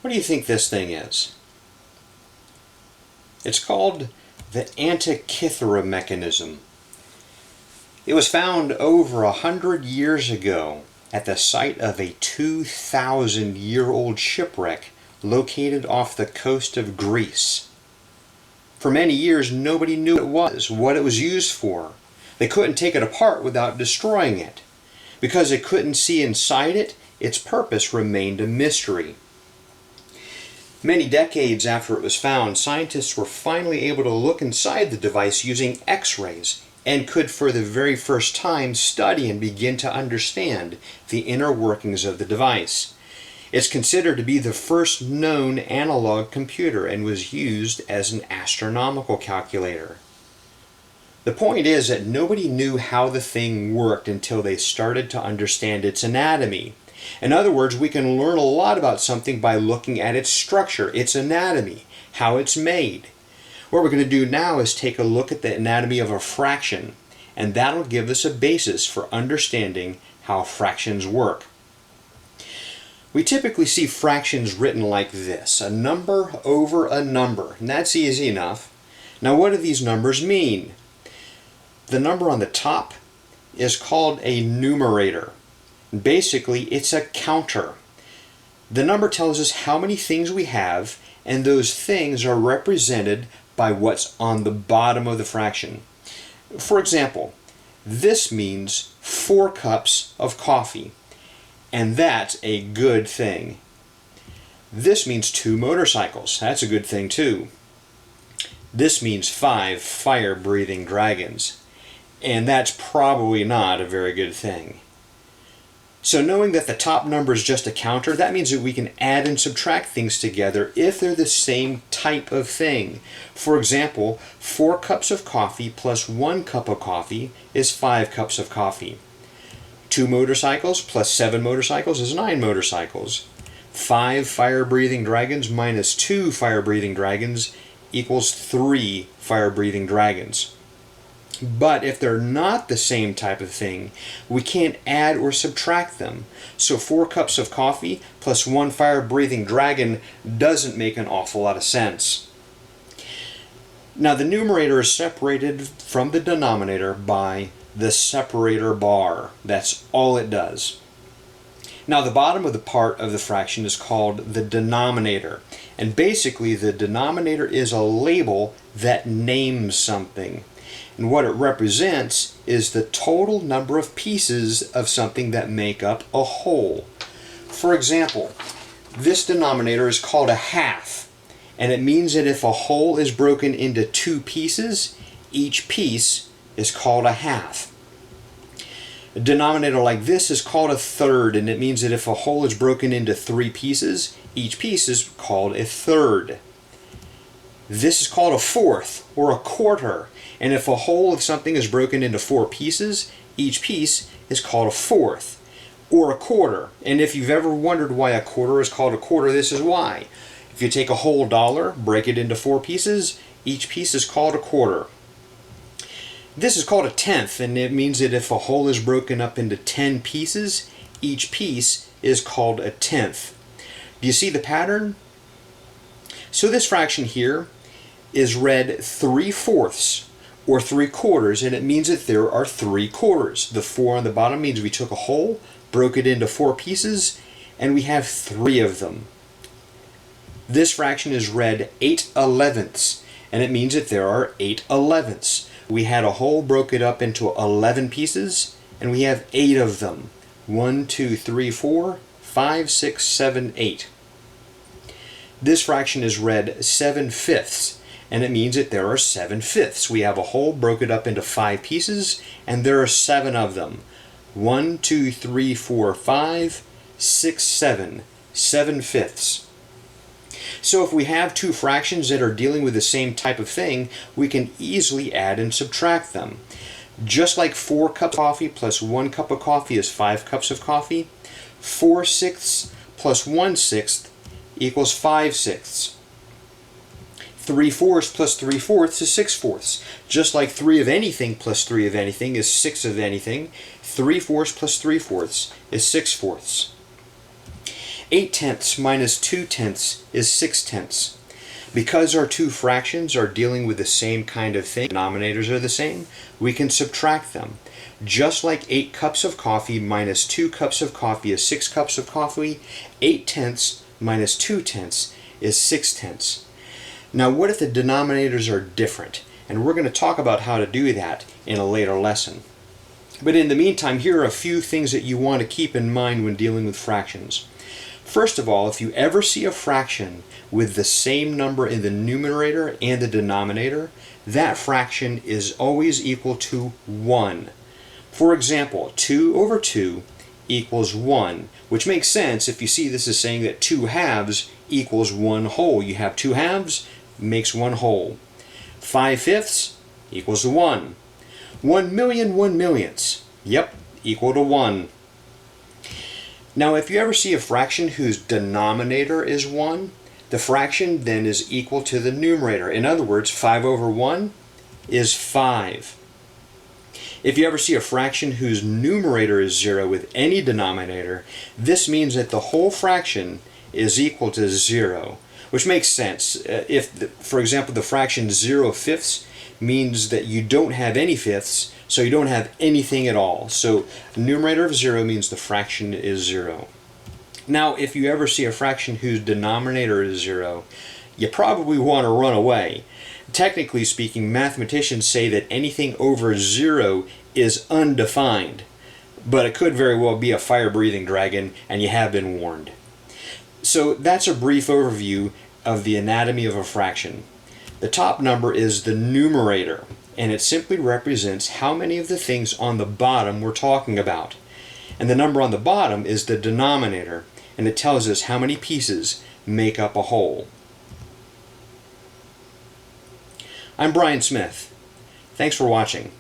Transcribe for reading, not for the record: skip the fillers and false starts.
What do you think this thing is? It's called the Antikythera mechanism. It was found over 100 years ago at the site of a 2,000-year-old shipwreck located off the coast of Greece. For many years, nobody knew what it was used for. They couldn't take it apart without destroying it. Because they couldn't see inside it, its purpose remained a mystery. Many decades after it was found, scientists were finally able to look inside the device using X-rays and could for the very first time study and begin to understand the inner workings of the device. It's considered to be the first known analog computer and was used as an astronomical calculator. The point is that nobody knew how the thing worked until they started to understand its anatomy. In other words, we can learn a lot about something by looking at its structure, its anatomy, how it's made. What we're going to do now is take a look at the anatomy of a fraction, and that'll give us a basis for understanding how fractions work. We typically see fractions written like this, a number over a number, and that's easy enough. Now what do these numbers mean? The number on the top is called a numerator. Basically, it's a counter. The number tells us how many things we have, and those things are represented by what's on the bottom of the fraction. For example, this means 4 cups of coffee, and that's a good thing. This means 2 motorcycles. That's a good thing too. This means 5 fire-breathing dragons, and that's probably not a very good thing. So knowing that the top number is just a counter, that means that we can add and subtract things together if they're the same type of thing. For example, 4 cups of coffee plus 1 cup of coffee is 5 cups of coffee. 2 motorcycles plus 7 motorcycles is 9 motorcycles. 5 fire-breathing dragons minus 2 fire-breathing dragons equals 3 fire-breathing dragons. But if they're not the same type of thing, we can't add or subtract them. So 4 cups of coffee plus 1 fire-breathing dragon doesn't make an awful lot of sense. Now the numerator is separated from the denominator by the separator bar. That's all it does. Now the bottom of the part of the fraction is called the denominator. And basically the denominator is a label that names something. And what it represents is the total number of pieces of something that make up a whole. For example, this denominator is called a half, and it means that if a whole is broken into 2 pieces, each piece is called a half. A denominator like this is called a third, and it means that if a whole is broken into 3 pieces, each piece is called a third. This is called a fourth, or a quarter. And if a whole of something is broken into 4 pieces, each piece is called a fourth, or a quarter. And if you've ever wondered why a quarter is called a quarter, this is why. If you take a whole dollar, break it into 4 pieces, each piece is called a quarter. This is called a tenth, and it means that if a whole is broken up into 10 pieces, each piece is called a tenth. Do you see the pattern? So this fraction here is read 3/4 or 3/4, and it means that there are 3 quarters. The 4 on the bottom means we took a whole, broke it into 4 pieces, and we have 3 of them. This fraction is read 8/11, and it means that there are 8/11. We had a whole, broke it up into 11 pieces, and we have 8 of them. 1, 2, 3, 4, 5, 6, 7, 8. This fraction is read 7/5, and it means that there are 7/5. We have a whole, broke it up into 5 pieces, and there are 7 of them. 1, 2, 3, 4, 5, 6, 7. 7/5. So if we have 2 fractions that are dealing with the same type of thing, we can easily add and subtract them. Just like 4 cups of coffee plus 1 cup of coffee is 5 cups of coffee, 4/6 plus 1/6 equals 5/6. 3/4 plus 3/4 is 6/4. Just like 3 of anything plus 3 of anything is 6 of anything, 3/4 plus 3/4 is 6/4. 8/10 minus 2/10 is 6/10. Because our two fractions are dealing with the same kind of thing, denominators are the same, we can subtract them. Just like 8 cups of coffee minus 2 cups of coffee is 6 cups of coffee, 8/10 minus 2/10 is 6/10. Now what if the denominators are different? And we're going to talk about how to do that in a later lesson. But in the meantime, here are a few things that you want to keep in mind when dealing with fractions. First of all, if you ever see a fraction with the same number in the numerator and the denominator, that fraction is always equal to 1. For example, 2 over 2 equals 1, which makes sense if you see this is saying that 2 halves equals 1 whole. You have 2 halves, makes 1 whole. 5/5 equals 1. 1,000,000/1 yep, equal to 1. Now if you ever see a fraction whose denominator is 1, the fraction then is equal to the numerator. In other words, 5 over 1 is 5. If you ever see a fraction whose numerator is 0 with any denominator, this means that the whole fraction is equal to 0, which makes sense. For example, the fraction 0/5 means that you don't have any fifths, so you don't have anything at all. So numerator of 0 means the fraction is 0. Now, if you ever see a fraction whose denominator is 0, you probably want to run away. Technically speaking, mathematicians say that anything over 0 is undefined, but it could very well be a fire-breathing dragon, and you have been warned. So that's a brief overview of the anatomy of a fraction. The top number is the numerator, and it simply represents how many of the things on the bottom we're talking about. And the number on the bottom is the denominator, and it tells us how many pieces make up a whole. I'm Brian Smith. Thanks for watching.